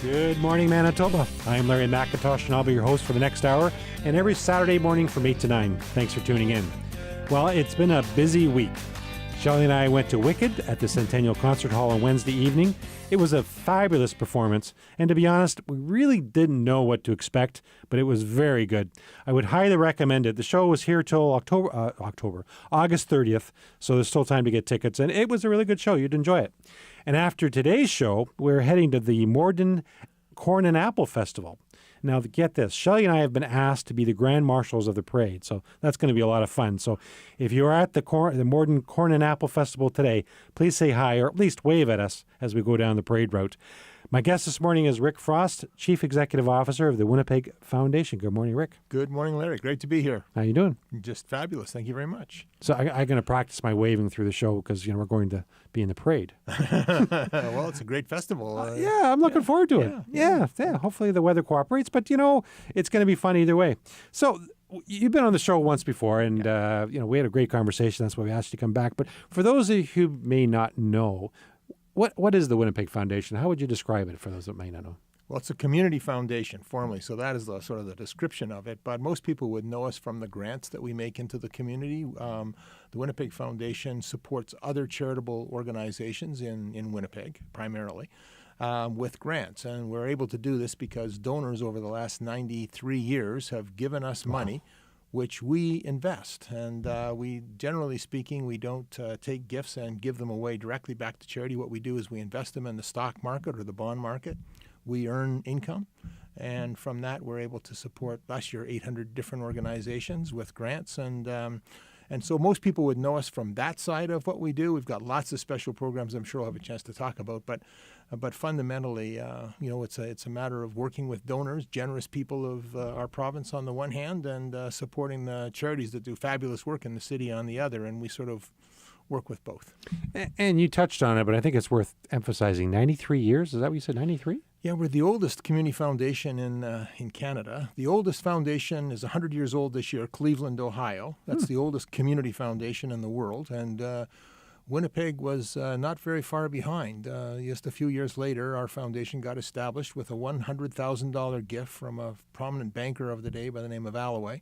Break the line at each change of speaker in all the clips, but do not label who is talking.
Good morning, Manitoba. I'm Larry McIntosh, and I'll be your host for the next hour, and every Saturday morning from 8 to 9. Thanks for tuning in. Well, it's been a busy week. Shelley and I went to Wicked at the Centennial Concert Hall on Wednesday evening. It was a fabulous performance, and to be honest, we really didn't know what to expect, but it was very good. I would highly recommend it. The show was here till August 30th, so there's still time to get tickets, and it was a really good show. You'd enjoy it. And after today's show, we're heading to the Morden Corn and Apple Festival. Now, get this, Shelley and I have been asked to be the Grand Marshals of the parade, so that's going to be a lot of fun. So if you're at the Morden Corn and Apple Festival today, please say hi or at least wave at us as we go down the parade route. My guest this morning is Rick Frost, Chief Executive Officer of the Winnipeg Foundation. Good morning, Rick.
Good morning, Larry. Great to be here.
How you doing?
Just fabulous. Thank you very much.
So I'm going to practice my waving through the show because we're going to be in the parade.
Well, it's a great festival.
Yeah, I'm looking forward to it. Yeah. Hopefully the weather cooperates, but it's going to be fun either way. So you've been on the show once before, and we had a great conversation. That's why we asked you to come back. But for those of you who may not know, what is the Winnipeg Foundation? How would you describe it for those that may not know?
Well, it's a community foundation formally, so that is sort of the description of it. But most people would know us from the grants that we make into the community. The Winnipeg Foundation supports other charitable organizations in Winnipeg, primarily, with grants. And we're able to do this because donors over the last 93 years have given us money, which we invest. And we, generally speaking, we don't take gifts and give them away directly back to charity. What we do is we invest them in the stock market or the bond market. We earn income, and from that we're able to support last year 800 different organizations with grants, and so most people would know us from that side of what we do. We've got lots of special programs I'm sure I'll have a chance to talk about, but fundamentally, it's a matter of working with donors, generous people of our province on the one hand, and supporting the charities that do fabulous work in the city on the other, and we sort of work with both.
And you touched on it, but I think it's worth emphasizing. 93 years? Is that what you said, 93?
Yeah, we're the oldest community foundation in Canada. The oldest foundation is 100 years old this year, Cleveland, Ohio. That's the oldest community foundation in the world. And Winnipeg was not very far behind. Just a few years later, our foundation got established with a $100,000 gift from a prominent banker of the day by the name of Alloway.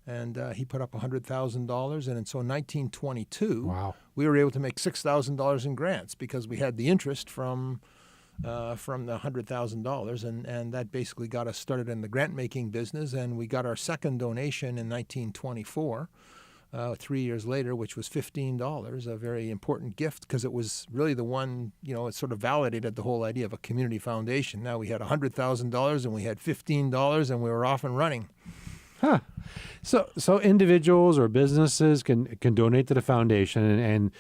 And he put up $100,000, and so in 1922, we were able to make $6,000 in grants because we had the interest from the $100,000, and that basically got us started in the grant-making business, and we got our second donation in 1924, 3 years later, which was $15, a very important gift because it was really the one, it sort of validated the whole idea of a community foundation. Now we had $100,000 and we had $15 and we were off and running.
Huh. So individuals or businesses can donate to the foundation, and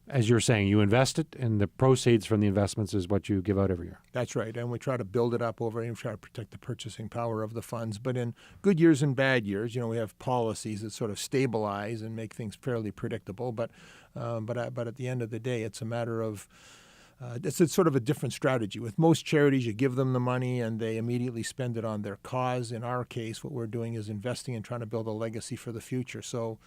as you're saying, you invest it, and the proceeds from the investments is what you give out every year.
That's right, and we try to build it up over and try to protect the purchasing power of the funds. But in good years and bad years, we have policies that sort of stabilize and make things fairly predictable. But at the end of the day, it's a matter of it's sort of a different strategy. With most charities, you give them the money and they immediately spend it on their cause. In our case, what we're doing is investing and trying to build a legacy for the future. So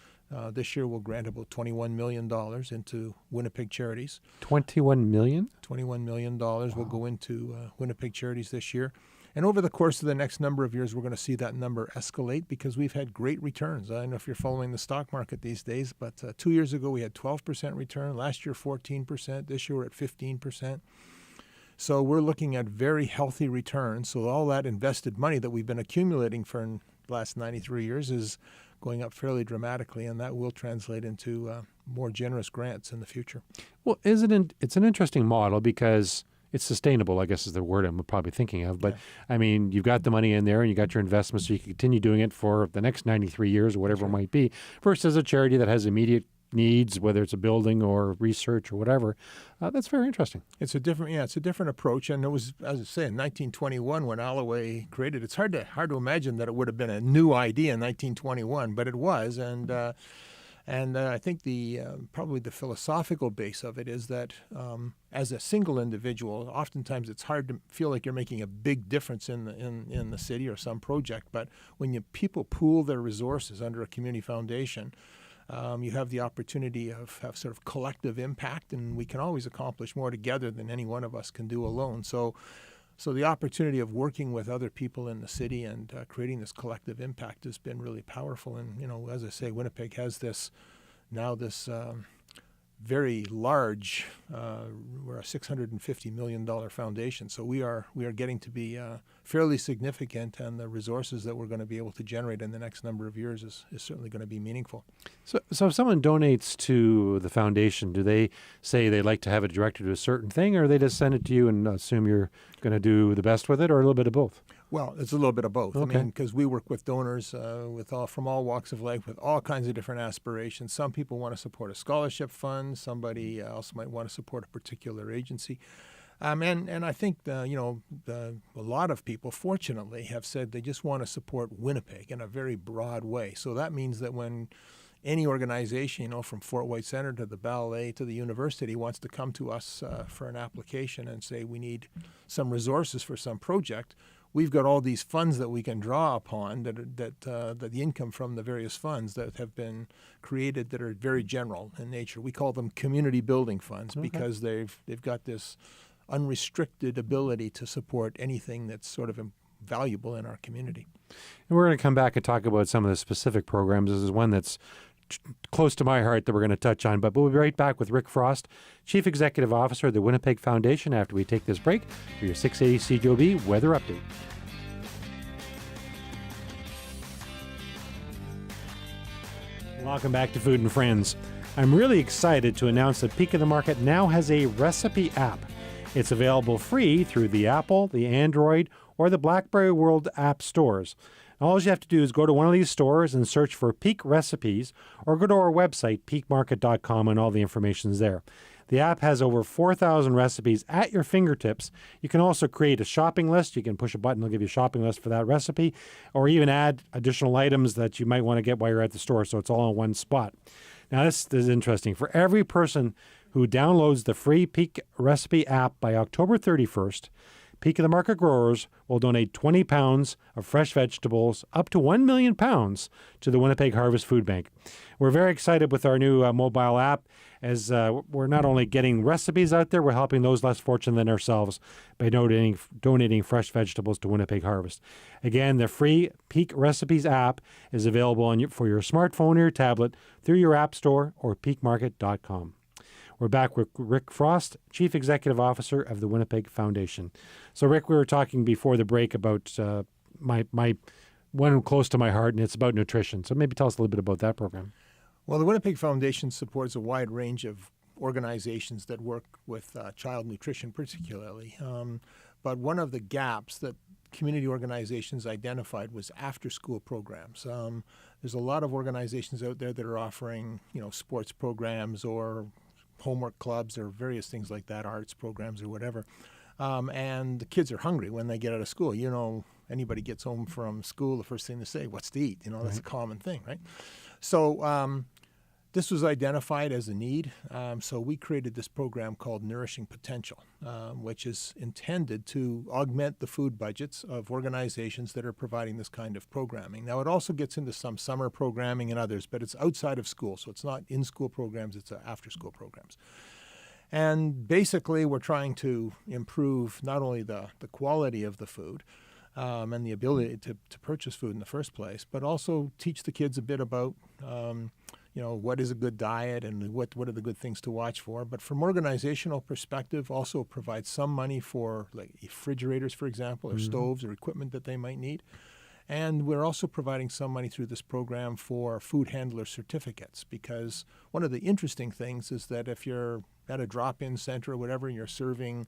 this year we'll grant about $21 million into Winnipeg charities.
$21 million?
$21 million will go into Winnipeg charities this year. And over the course of the next number of years, we're going to see that number escalate because we've had great returns. I don't know if you're following the stock market these days, but 2 years ago we had 12% return. Last year, 14%. This year we're at 15%. So we're looking at very healthy returns. So all that invested money that we've been accumulating for the last 93 years is going up fairly dramatically, and that will translate into more generous grants in the future.
Well, it's an interesting model because it's sustainable, I guess is the word I'm probably thinking of. But, I mean, you've got the money in there and you got your investments, so you can continue doing it for the next 93 years or whatever it might be, versus a charity that has immediate needs, whether it's a building or research or whatever. That's very interesting.
It's a different approach. And it was, as I say, in 1921 when Alloway created it. It's hard to imagine that it would have been a new idea in 1921, but it was. And I think probably the philosophical base of it is that as a single individual, oftentimes it's hard to feel like you're making a big difference in the city or some project. But when people pool their resources under a community foundation, you have the opportunity of have sort of collective impact, and we can always accomplish more together than any one of us can do alone. So So the opportunity of working with other people in the city and creating this collective impact has been really powerful. And, as I say, Winnipeg has this very large, we're a $650 million foundation. So we are getting to be fairly significant, and the resources that we're going to be able to generate in the next number of years is certainly going to be meaningful.
So if someone donates to the foundation, do they say they'd like to have it directed to a certain thing, or they just send it to you and assume you're going to do the best with it, or a little bit of both?
Well, it's a little bit of both.
Okay.
I mean, because we work with donors from all walks of life with all kinds of different aspirations. Some people want to support a scholarship fund. Somebody else might want to support a particular agency. And I think, a lot of people, fortunately, have said they just want to support Winnipeg in a very broad way. So that means that when any organization, from Fort White Center to the ballet to the university, wants to come to us for an application and say we need some resources for some project, we've got all these funds that we can draw upon that the income from the various funds that have been created that are very general in nature. We call them community building funds because they've got this unrestricted ability to support anything that's sort of valuable in our community.
And we're going to come back and talk about some of the specific programs. This is one that's close to my heart that we're going to touch on, but we'll be right back with Rick Frost, Chief Executive Officer of the Winnipeg Foundation, after we take this break for your 680 CJOB Weather Update. Welcome back to Food and Friends. I'm really excited to announce that Peak of the Market now has a recipe app. It's available free through the Apple, the Android, or the BlackBerry World app stores. All you have to do is go to one of these stores and search for Peak Recipes, or go to our website, peakmarket.com, and all the information is there. The app has over 4,000 recipes at your fingertips. You can also create a shopping list. You can push a button, it'll give you a shopping list for that recipe, or even add additional items that you might want to get while you're at the store, so it's all in one spot. Now, this is interesting. For every person who downloads the free Peak Recipe app by October 31st, Peak of the Market growers will donate 20 pounds of fresh vegetables, up to 1 million pounds, to the Winnipeg Harvest Food Bank. We're very excited with our new mobile app, as we're not only getting recipes out there, we're helping those less fortunate than ourselves by donating fresh vegetables to Winnipeg Harvest. Again, the free Peak Recipes app is available for your smartphone or your tablet through your app store or peakmarket.com. We're back with Rick Frost, Chief Executive Officer of the Winnipeg Foundation. So, Rick, we were talking before the break about my one close to my heart, and it's about nutrition. So maybe tell us a little bit about that program.
Well, the Winnipeg Foundation supports a wide range of organizations that work with child nutrition particularly. But one of the gaps that community organizations identified was after-school programs. There's a lot of organizations out there that are offering, sports programs or homework clubs or various things like that, arts programs or whatever. And the kids are hungry when they get out of school. Anybody gets home from school, the first thing they say, what's to eat? That's a common thing, right? So this was identified as a need. So we created this program called Nourishing Potential, which is intended to augment the food budgets of organizations that are providing this kind of programming. Now, it also gets into some summer programming and others, but it's outside of school. So it's not in-school programs, it's after-school programs. And basically, we're trying to improve not only the quality of the food and the ability to purchase food in the first place, but also teach the kids a bit about what is a good diet and what are the good things to watch for. But from organizational perspective, also provide some money for like refrigerators, for example, or stoves or equipment that they might need. And we're also providing some money through this program for food handler certificates, because one of the interesting things is that if you're at a drop-in center or whatever, and you're serving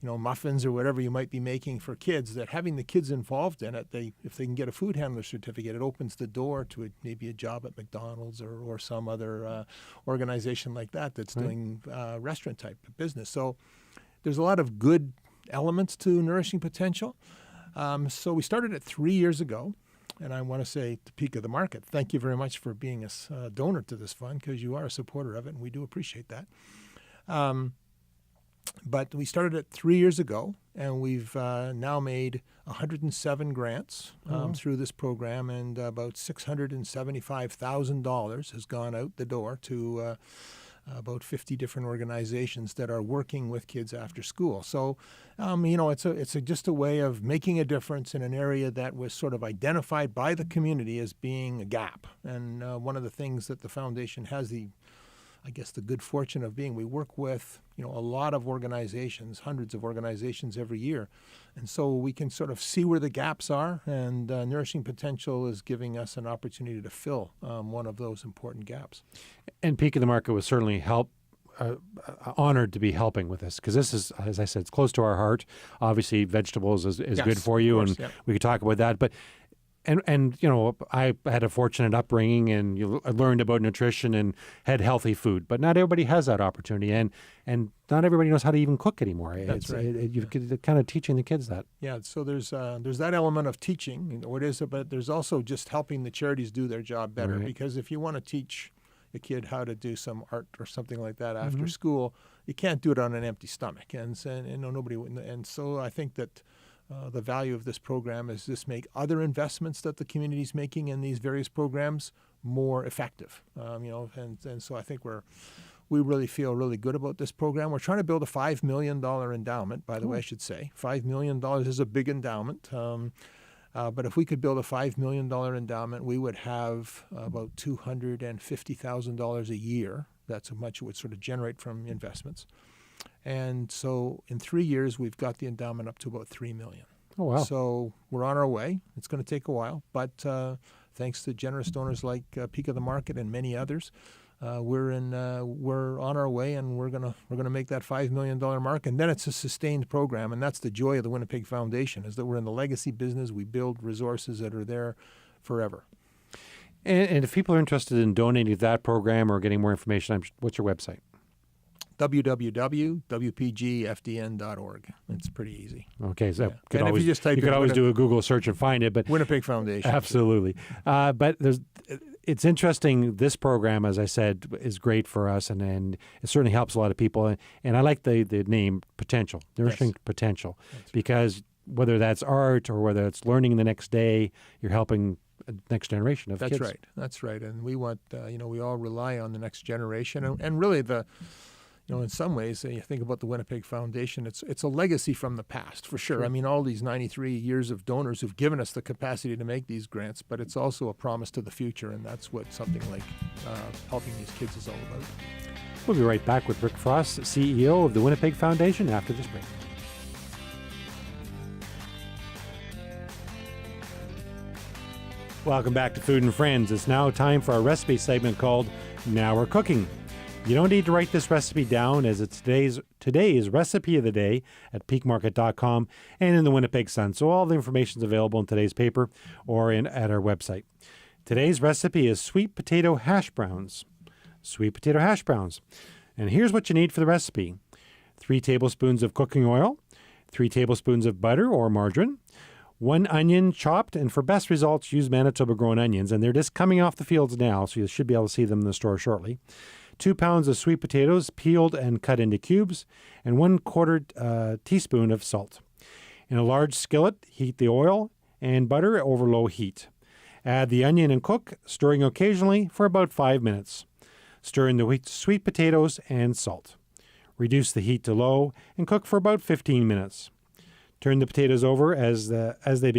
muffins or whatever you might be making for kids, that having the kids involved in it, if they can get a food handler certificate, it opens the door to maybe a job at McDonald's or some other organization like that that's doing restaurant type of business. So there's a lot of good elements to Nourishing Potential. So we started it 3 years ago. And I want to say to Peak of the Market, thank you very much for being a donor to this fund, because you are a supporter of it, and we do appreciate that. But we started it 3 years ago, and we've now made 107 grants through this program, and about $675,000 has gone out the door to about 50 different organizations that are working with kids after school. So, it's just a way of making a difference in an area that was sort of identified by the community as being a gap. And one of the things that the foundation has the good fortune of being, we work with, a lot of organizations, hundreds of organizations every year. And so we can sort of see where the gaps are, and Nourishing Potential is giving us an opportunity to fill one of those important gaps.
And Peak of the Market was certainly honored to be helping with this, because this is, as I said, it's close to our heart. Obviously, vegetables is
Yes,
good for you,
course,
and
yep.
we could talk about that. But And I had a fortunate upbringing, and I learned about nutrition and had healthy food. But not everybody has that opportunity, and not everybody knows how to even cook anymore.
That's right.
You've kind of teaching the kids that.
Yeah. So there's that element of teaching, but there's also just helping the charities do their job better.
Right.
Because if you want to teach a kid how to do some art or something like that after school, you can't do it on an empty stomach, and nobody. And so I think that. The value of this program is just make other investments that the community is making in these various programs more effective. And so I think we really feel really good about this program. We're trying to build a $5 million endowment, by the way, I should say. $5 million is a big endowment. But if we could build a $5 million endowment, we would have about $250,000 a year. That's how much it would sort of generate from investments. And so in 3 years, we've got the endowment up to about $3 million.
Oh, wow.
So we're on our way. It's going to take a while, but thanks to generous donors like Peak of the Market and many others, we're on our way, and we're gonna make that $5 million mark, and then it's a sustained program. And that's the joy of the Winnipeg Foundation, is that we're in the legacy business. We build resources that are there forever.
And if people are interested in donating to that program or getting more information, what's your website?
www.wpgfdn.org. It's pretty easy.
Okay, so
Yeah. If you just type
you could always do a Google search and find it. But
Winnipeg Foundation.
Absolutely. But it's interesting. This program, as I said, is great for us, and it certainly helps a lot of people. And I like the name Potential, Nourishing Potential, because whether that's art or whether it's learning the next day, you're helping the next generation of kids.
That's right. And we want, we all rely on the next generation. And really in some ways, you think about the Winnipeg Foundation, it's a legacy from the past, for sure. I mean, all these 93 years of donors who've given us the capacity to make these grants, but it's also a promise to the future, and that's what something like helping these kids is all about.
We'll be right back with Rick Frost, CEO of the Winnipeg Foundation, after this break. Welcome back to Food and Friends. It's now time for our recipe segment called Now We're Cooking. You don't need to write this recipe down, as it's today's recipe of the day at peakmarket.com and in the Winnipeg Sun. So all the information is available in today's paper or at our website. Today's recipe is sweet potato hash browns. Sweet potato hash browns. And here's what you need for the recipe. 3 tablespoons of cooking oil, 3 tablespoons of butter or margarine, 1 onion chopped, and for best results, use Manitoba-grown onions. And they're just coming off the fields now, so you should be able to see them in the store shortly. 2 pounds of sweet potatoes, peeled and cut into cubes, and 1/4 teaspoon of salt. In a large skillet, heat the oil and butter over low heat. Add the onion and cook, stirring occasionally for about 5 minutes. Stir in the sweet potatoes and salt. Reduce the heat to low and cook for about 15 minutes. Turn the potatoes over as they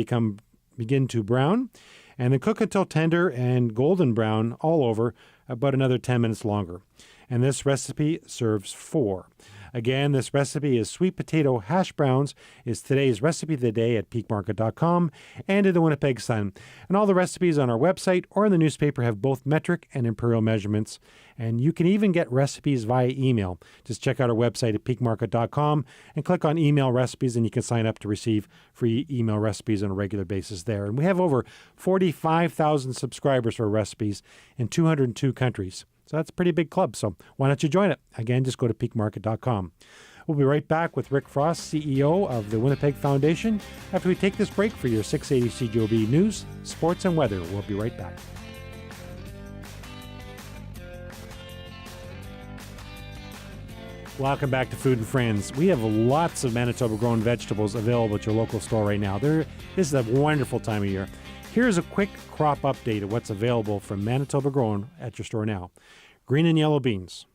begin to brown, and then cook until tender and golden brown all over, about another 10 minutes longer. And this recipe serves 4. Again, this recipe is sweet potato hash browns, is today's recipe of the day at peakmarket.com and in the Winnipeg Sun. And all the recipes on our website or in the newspaper have both metric and imperial measurements. And you can even get recipes via email. Just check out our website at peakmarket.com and click on email recipes, and you can sign up to receive free email recipes on a regular basis there. And we have over 45,000 subscribers for recipes in 202 countries. So that's a pretty big club. So why don't you join it? Again, just go to peakmarket.com. We'll be right back with Rick Frost, CEO of the Winnipeg Foundation, after we take this break for your 680 CJOB news, sports, and weather. We'll be right back. Welcome back to Food and Friends. We have lots of Manitoba-grown vegetables available at your local store right now. This is a wonderful time of year. Here's a quick crop update of what's available from Manitoba Grown at your store now. Green and yellow beans,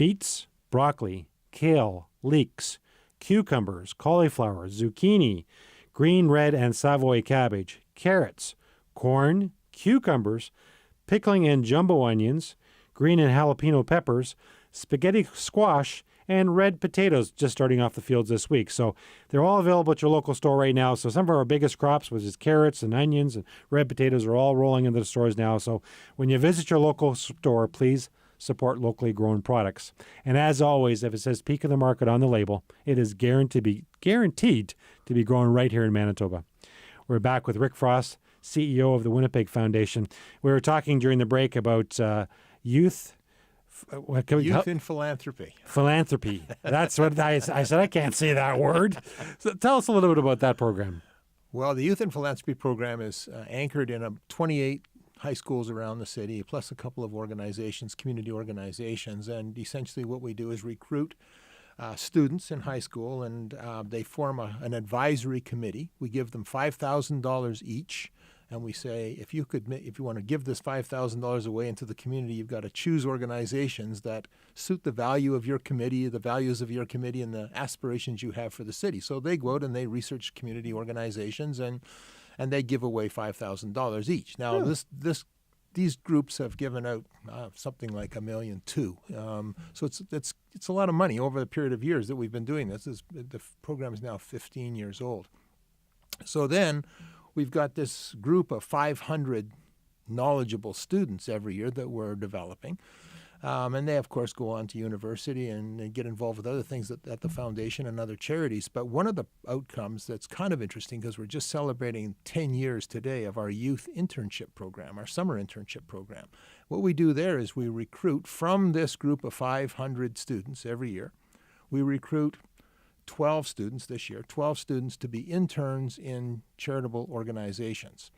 beets, broccoli, kale, leeks, cucumbers, cauliflower, zucchini, green, red, and Savoy cabbage, carrots, corn, cucumbers, pickling and jumbo onions, green and jalapeno peppers, spaghetti squash, and red potatoes just starting off the fields this week. So they're all available at your local store right now. So some of our biggest crops, which is carrots and onions and red potatoes, are all rolling into the stores now. So when you visit your local store, please support locally grown products. And as always, if it says Peak of the Market on the label, it is guaranteed to be grown right here in Manitoba. We're back with Rick Frost, CEO of the Winnipeg Foundation. We were talking during the break about youth.
Youth in philanthropy.
Philanthropy. That's what I said. I can't say that word. So tell us a little bit about that program.
Well, the Youth in Philanthropy program is anchored in 28 high schools around the city, plus a couple of organizations, community organizations. And essentially what we do is recruit students in high school, and they form an advisory committee. We give them $5,000 each. And we say, if you want to give this $5,000 away into the community, you've got to choose organizations that suit the value of your committee, the values of your committee, and the aspirations you have for the city. So they go out and they research community organizations, and they give away $5,000 each. Now, these groups have given out something like $1.2 million. So it's a lot of money over the period of years that we've been doing this. The program is now 15 years old. So then we've got this group of 500 knowledgeable students every year that we're developing. And they, of course, go on to university and get involved with other things at the foundation and other charities. But one of the outcomes that's kind of interesting, because we're just celebrating 10 years today of our youth internship program, our summer internship program. What we do there is we recruit from this group of 500 students every year. We recruit 12 students this year, 12 students to be interns in charitable organizations.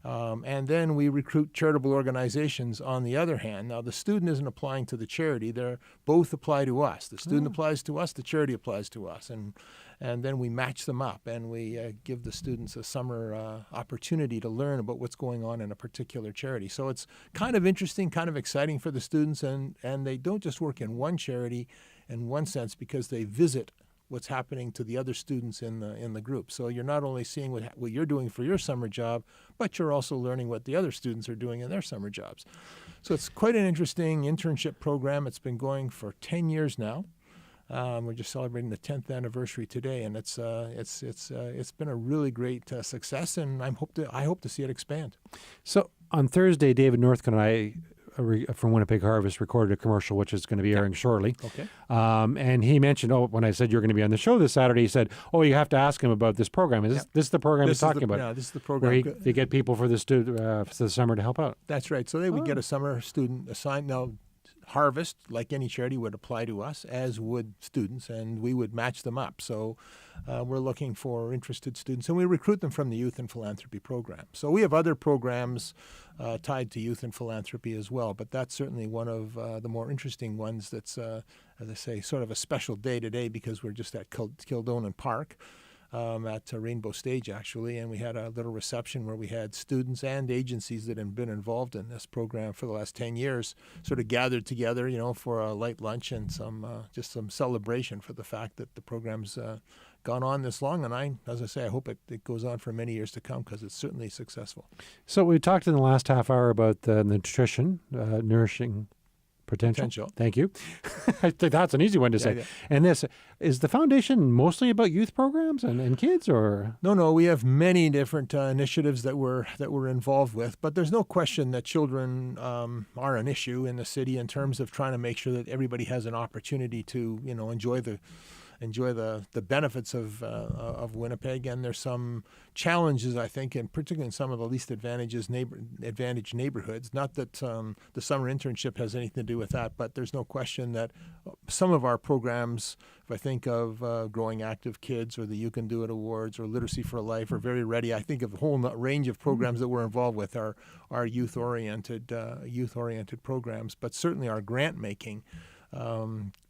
And then we recruit charitable organizations on the other hand. Now, the student isn't applying to the charity. They both apply to us. The student applies to us, the charity applies to us. And then we match them up, and we give the students a summer opportunity to learn about what's going on in a particular charity. So it's kind of interesting, kind of exciting for the students, and they don't just work in one charity in one sense, because they visit what's happening to the other students in the group. So you're not only seeing what you're doing for your summer job, but you're also learning what the other students are doing in their summer jobs. So it's quite an interesting internship program. It's been going for 10 years now. We're just celebrating the 10th anniversary today, and it's been a really great success, and I hope to see it expand.
So on Thursday, David Northcott and I from Winnipeg Harvest recorded a commercial, which is going to be airing shortly.
Okay.
And he mentioned, when I said you're going to be on the show this Saturday, he said, you have to ask him about this program. Is this the program he's talking about?
Yeah, this is the program.
Where they get people for the summer to help out.
That's right. So they would get a summer student assigned. Now, Harvest, like any charity, would apply to us, as would students, and we would match them up. So we're looking for interested students, and we recruit them from the Youth and Philanthropy program. So we have other programs tied to youth and philanthropy as well, but that's certainly one of the more interesting ones that's, as I say, sort of a special day today, because we're just at Kildonan Park. At Rainbow Stage, actually, and we had a little reception where we had students and agencies that have been involved in this program for the last 10 years sort of gathered together, for a light lunch and some celebration for the fact that the program's gone on this long. And as I say, I hope it goes on for many years to come, because it's certainly successful.
So we talked in the last half hour about the nutrition, nourishing potential. Thank you. I think that's an easy one to say.
Yeah.
And this, is the foundation mostly about youth programs and kids, or?
No, we have many different initiatives that we're involved with, but there's no question that children are an issue in the city in terms of trying to make sure that everybody has an opportunity to enjoy the benefits of Winnipeg. And there's some challenges, I think, and particularly in some of the least advantaged neighborhoods. Not that the summer internship has anything to do with that, but there's no question that some of our programs, if I think of Growing Active Kids or the You Can Do It Awards or Literacy for Life, are very ready. I think of a whole range of programs that we're involved with are youth-oriented programs, but certainly our grant making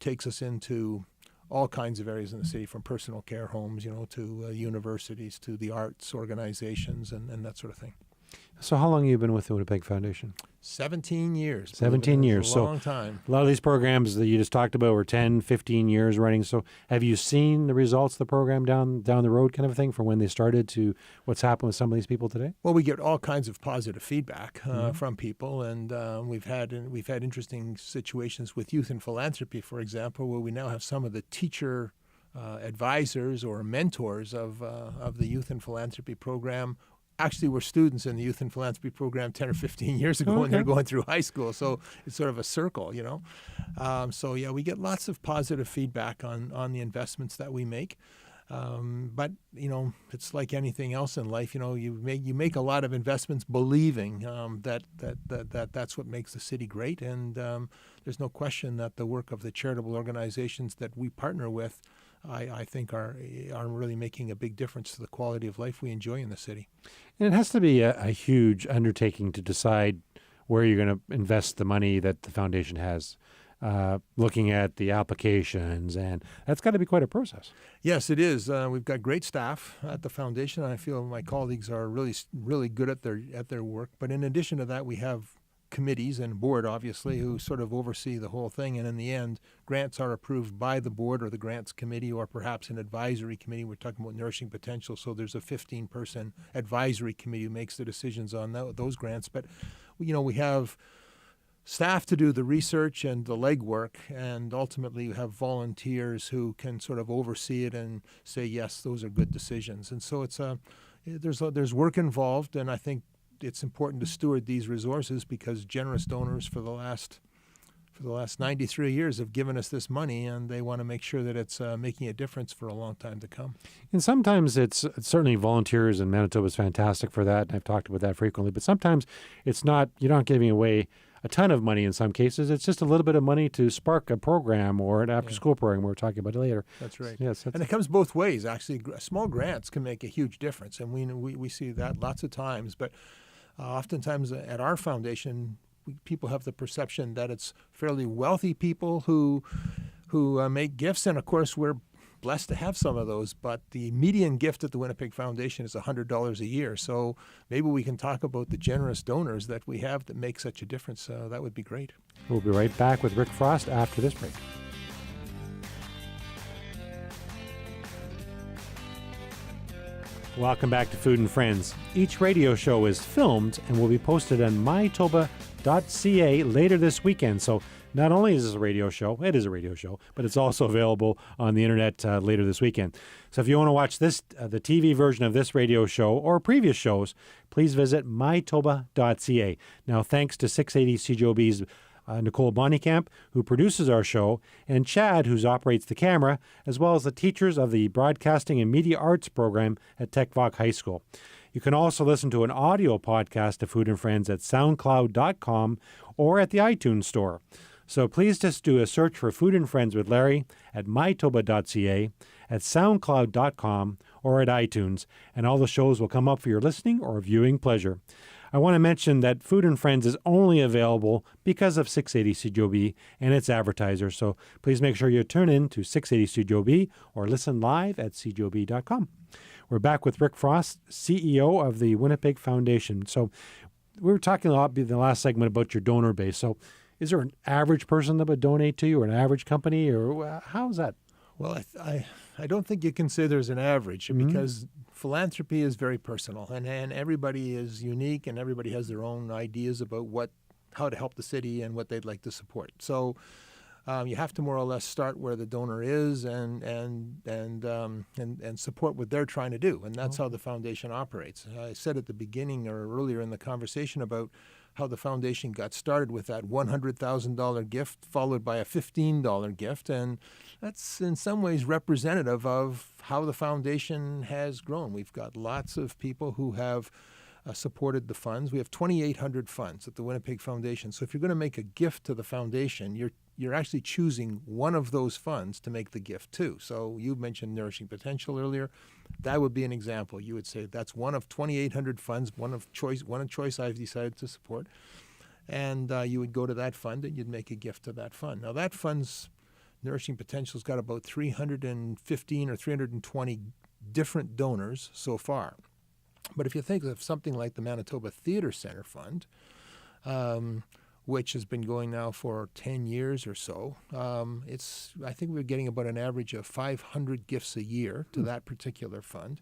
takes us into all kinds of areas in the city, from personal care homes, to universities, to the arts organizations, and that sort of thing.
So how long have you been with the Winnipeg Foundation?
17 years.
17 years.
A long time.
A lot of these programs that you just talked about were 10, 15 years running. So have you seen the results of the program down the road kind of a thing from when they started to what's happened with some of these people today?
Well, we get all kinds of positive feedback from people, and we've had interesting situations with youth and philanthropy, for example, where we now have some of the teacher advisors or mentors of the youth and philanthropy program actually were students in the youth and philanthropy program 10 or 15 years ago when they're going through high school. So it's sort of a circle, you know. So yeah, we get lots of positive feedback on the investments that we make. But you know, it's like anything else in life. You know, you make a lot of investments believing that's what makes the city great. And there's no question that the work of the charitable organizations that we partner with, I think are really making a big difference to the quality of life we enjoy in the city.
And it has to be a huge undertaking to decide where you're going to invest the money that the foundation has. Looking at the applications, and that's got to be quite a process.
Yes, it is. We've got great staff at the foundation. I feel my colleagues are really good at their work. But in addition to that, we have committees and board, obviously, who sort of oversee the whole thing. And in the end, grants are approved by the board or the grants committee or perhaps an advisory committee. We're talking about nourishing potential, so there's a 15-person advisory committee who makes the decisions on those grants. But you know, we have staff to do the research and the legwork, and ultimately you have volunteers who can sort of oversee it and say, yes, those are good decisions. And so there's work involved, and I think it's important to steward these resources because generous donors for the last 93 years have given us this money, and they want to make sure that it's making a difference for a long time to come.
And sometimes it's certainly volunteers, and Manitoba is fantastic for that, and I've talked about that frequently, but sometimes it's not, you're not giving away a ton of money in some cases. It's just a little bit of money to spark a program or an after-school program we're talking about later.
That's right.
Yes,
and it comes both ways, actually. Small grants can make a huge difference, and we see that lots of times. But oftentimes at our foundation, people have the perception that it's fairly wealthy people who make gifts, and of course we're blessed to have some of those, but the median gift at the Winnipeg Foundation is $100 a year. So maybe we can talk about the generous donors that we have that make such a difference. That would be great.
We'll be right back with Rick Frost after this break. Welcome back to Food and Friends. Each radio show is filmed and will be posted on MyToba.ca later this weekend. So not only is this a radio show, it is a radio show, but it's also available on the internet later this weekend. So if you want to watch this, the TV version of this radio show or previous shows, please visit MyToba.ca. Now, thanks to 680 CJOB's Nicole Bonnekamp, who produces our show, and Chad, who operates the camera, as well as the teachers of the Broadcasting and Media Arts program at TechVoc High School. You can also listen to an audio podcast of Food and Friends at SoundCloud.com or at the iTunes Store. So please just do a search for Food and Friends with Larry at MyToba.ca, at SoundCloud.com, or at iTunes, and all the shows will come up for your listening or viewing pleasure. I want to mention that Food and Friends is only available because of 680 CJOB and its advertisers, so please make sure you tune in to 680 CJOB or listen live at cjob.com. We're back with Rick Frost, CEO of the Winnipeg Foundation. So we were talking a lot in the last segment about your donor base. So is there an average person that would donate to you or an average company, or how is that?
Well, I don't think you can say there's an average because philanthropy is very personal, and everybody is unique, and everybody has their own ideas about how to help the city and what they'd like to support. So you have to more or less start where the donor is and support what they're trying to do, and that's how the foundation operates. I said at the beginning or earlier in the conversation about how the foundation got started with that $100,000 gift followed by a $15 gift, and that's in some ways representative of how the foundation has grown. We've got lots of people who have supported the funds. We have 2,800 funds at the Winnipeg Foundation. So if you're going to make a gift to the foundation, you're actually choosing one of those funds to make the gift to. So you mentioned Nourishing Potential earlier. That would be an example. You would say that's one of 2,800 funds, one of choice I've decided to support. And you would go to that fund and you'd make a gift to that fund. Now that fund's Nourishing Potential's got about 315 or 320 different donors so far. But if you think of something like the Manitoba Theatre Centre Fund, which has been going now for 10 years or so, I think we're getting about an average of 500 gifts a year to that particular fund.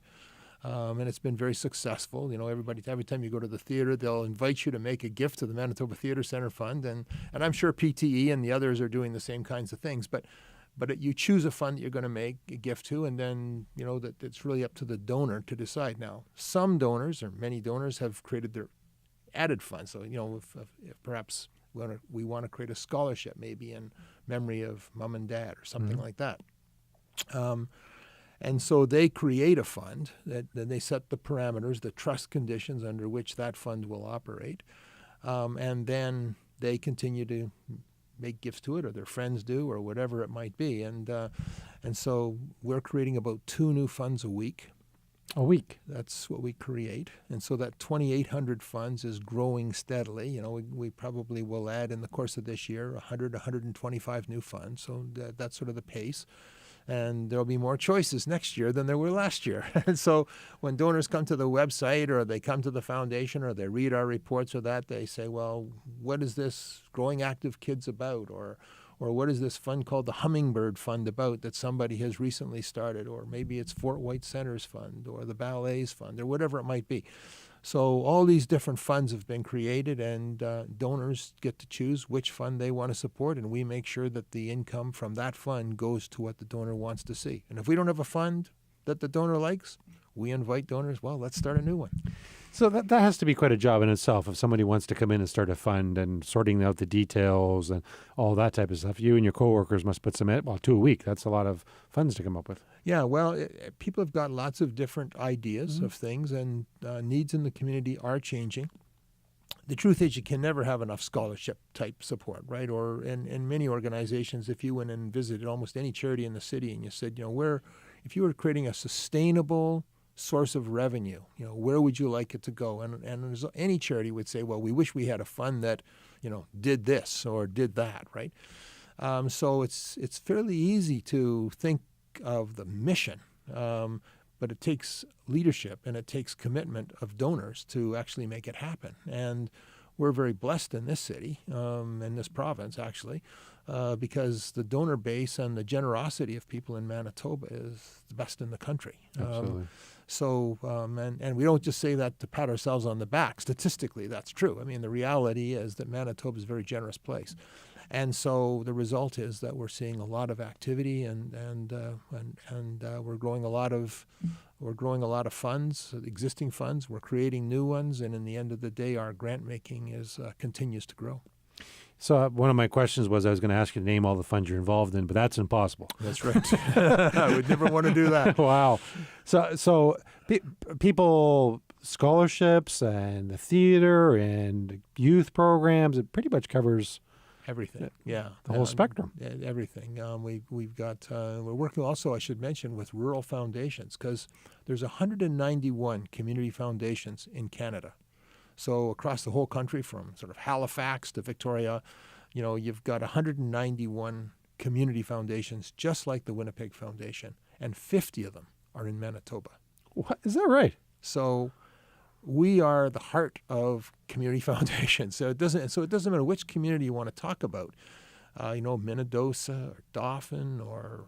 And it's been very successful. You know, every time you go to the theater, they'll invite you to make a gift to the Manitoba Theatre Centre Fund. And I'm sure PTE and the others are doing the same kinds of things. But you choose a fund that you're going to make a gift to, and then, you know, that it's really up to the donor to decide. Now, some donors, or many donors, have created their added funds. So, you know, if perhaps we want to create a scholarship, maybe in memory of mom and dad or something like that. And so they create a fund that they set the parameters, the trust conditions under which that fund will operate. And then they continue to make gifts to it, or their friends do, or whatever it might be. And so we're creating about 2 new funds a week.
A week.
That's what we create. And so that 2,800 funds is growing steadily. You know, we probably will add in the course of this year 100, 125 new funds. So that's sort of the pace. And there'll be more choices next year than there were last year. And so when donors come to the website, or they come to the foundation, or they read our reports, or that, they say, well, what is this Growing Active Kids about? Or what is this fund called the Hummingbird Fund about that somebody has recently started? Or maybe it's Fort White Center's fund, or the Ballet's fund, or whatever it might be. So all these different funds have been created, and donors get to choose which fund they want to support, and we make sure that the income from that fund goes to what the donor wants to see. And if we don't have a fund that the donor likes, we invite donors, well, let's start a new one.
So that has to be quite a job in itself if somebody wants to come in and start a fund and sorting out the details and all that type of stuff. You and your coworkers must put some, 2 a week. That's a lot of funds to come up with.
Yeah, well, people have got lots of different ideas of things, and needs in the community are changing. The truth is, you can never have enough scholarship type support, right? Or in many organizations, if you went and visited almost any charity in the city and you said, you know, if you were creating a sustainable source of revenue, you know, where would you like it to go? And any charity would say, well, we wish we had a fund that, you know, did this or did that, right? So it's fairly easy to think of the mission, but it takes leadership and it takes commitment of donors to actually make it happen. And we're very blessed in this city, in this province actually, because the donor base and the generosity of people in Manitoba is the best in the country.
Absolutely.
And we don't just say that to pat ourselves on the back. Statistically, that's true. I mean, the reality is that Manitoba is a very generous place. And so the result is that we're seeing a lot of activity, and we're growing a lot of funds, existing funds. We're creating new ones, and in the end of the day, our grant making continues to grow.
So one of my questions was I was going to ask you to name all the funds you're involved in, but that's impossible.
That's right. I would never want to do that.
Wow. So people, scholarships and the theater and youth programs, it pretty much covers
everything. Yeah.
The whole spectrum.
Everything. We've got, we're working also, I should mention, with rural foundations, because there's 191 community foundations in Canada. So across the whole country, from sort of Halifax to Victoria, you know, you've got 191 community foundations just like the Winnipeg Foundation, and 50 of them are in Manitoba.
What? Is that right?
So we are the heart of community foundations. So it doesn't matter which community you want to talk about. You know, Minnedosa or Dauphin or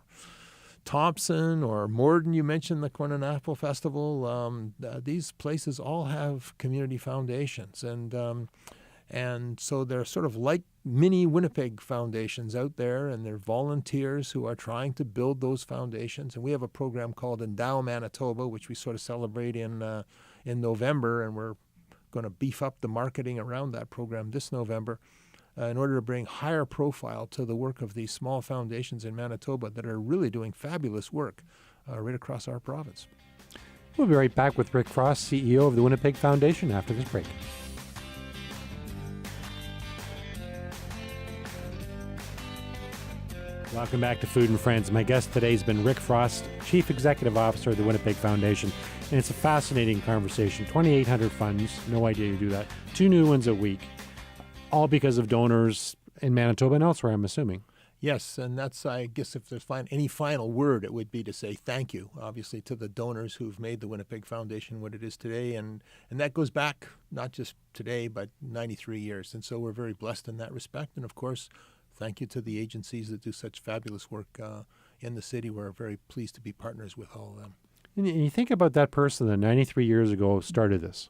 Thompson or Morden, you mentioned the Corn and Apple Festival. These places all have community foundations, and so they're sort of like mini Winnipeg foundations out there, and they're volunteers who are trying to build those foundations. And we have a program called Endow Manitoba, which we sort of celebrate in November, and we're going to beef up the marketing around that program this November, in order to bring higher profile to the work of these small foundations in Manitoba that are really doing fabulous work right across our province.
We'll be right back with Rick Frost, CEO of the Winnipeg Foundation, after this break. Welcome back to Food and Friends. My guest today has been Rick Frost, Chief Executive Officer of the Winnipeg Foundation, and it's a fascinating conversation. 2,800 funds, no idea you do that. 2 new ones a week. All because of donors in Manitoba and elsewhere, I'm assuming.
Yes, and that's, I guess, if there's any final word, it would be to say thank you, obviously, to the donors who've made the Winnipeg Foundation what it is today. And that goes back not just today, but 93 years. And so we're very blessed in that respect. And, of course, thank you to the agencies that do such fabulous work in the city. We're very pleased to be partners with all of them.
And you think about that person that 93 years ago started this.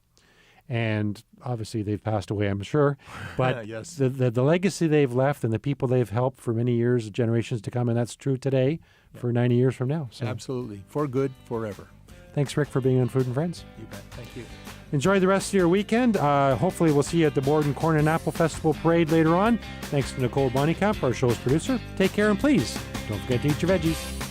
And obviously they've passed away, I'm sure. But
Yes.
the legacy they've left and the people they've helped for many years, generations to come, and that's true today for 90 years from now. So
Absolutely. For good, forever.
thanks, Rick, for being on Food and Friends.
You bet. Thank you.
Enjoy the rest of your weekend. Hopefully we'll see you at the Borden Corn and Apple Festival Parade later on. Thanks to Nicole Bonnikamp, our show's producer. Take care, and please don't forget to eat your veggies.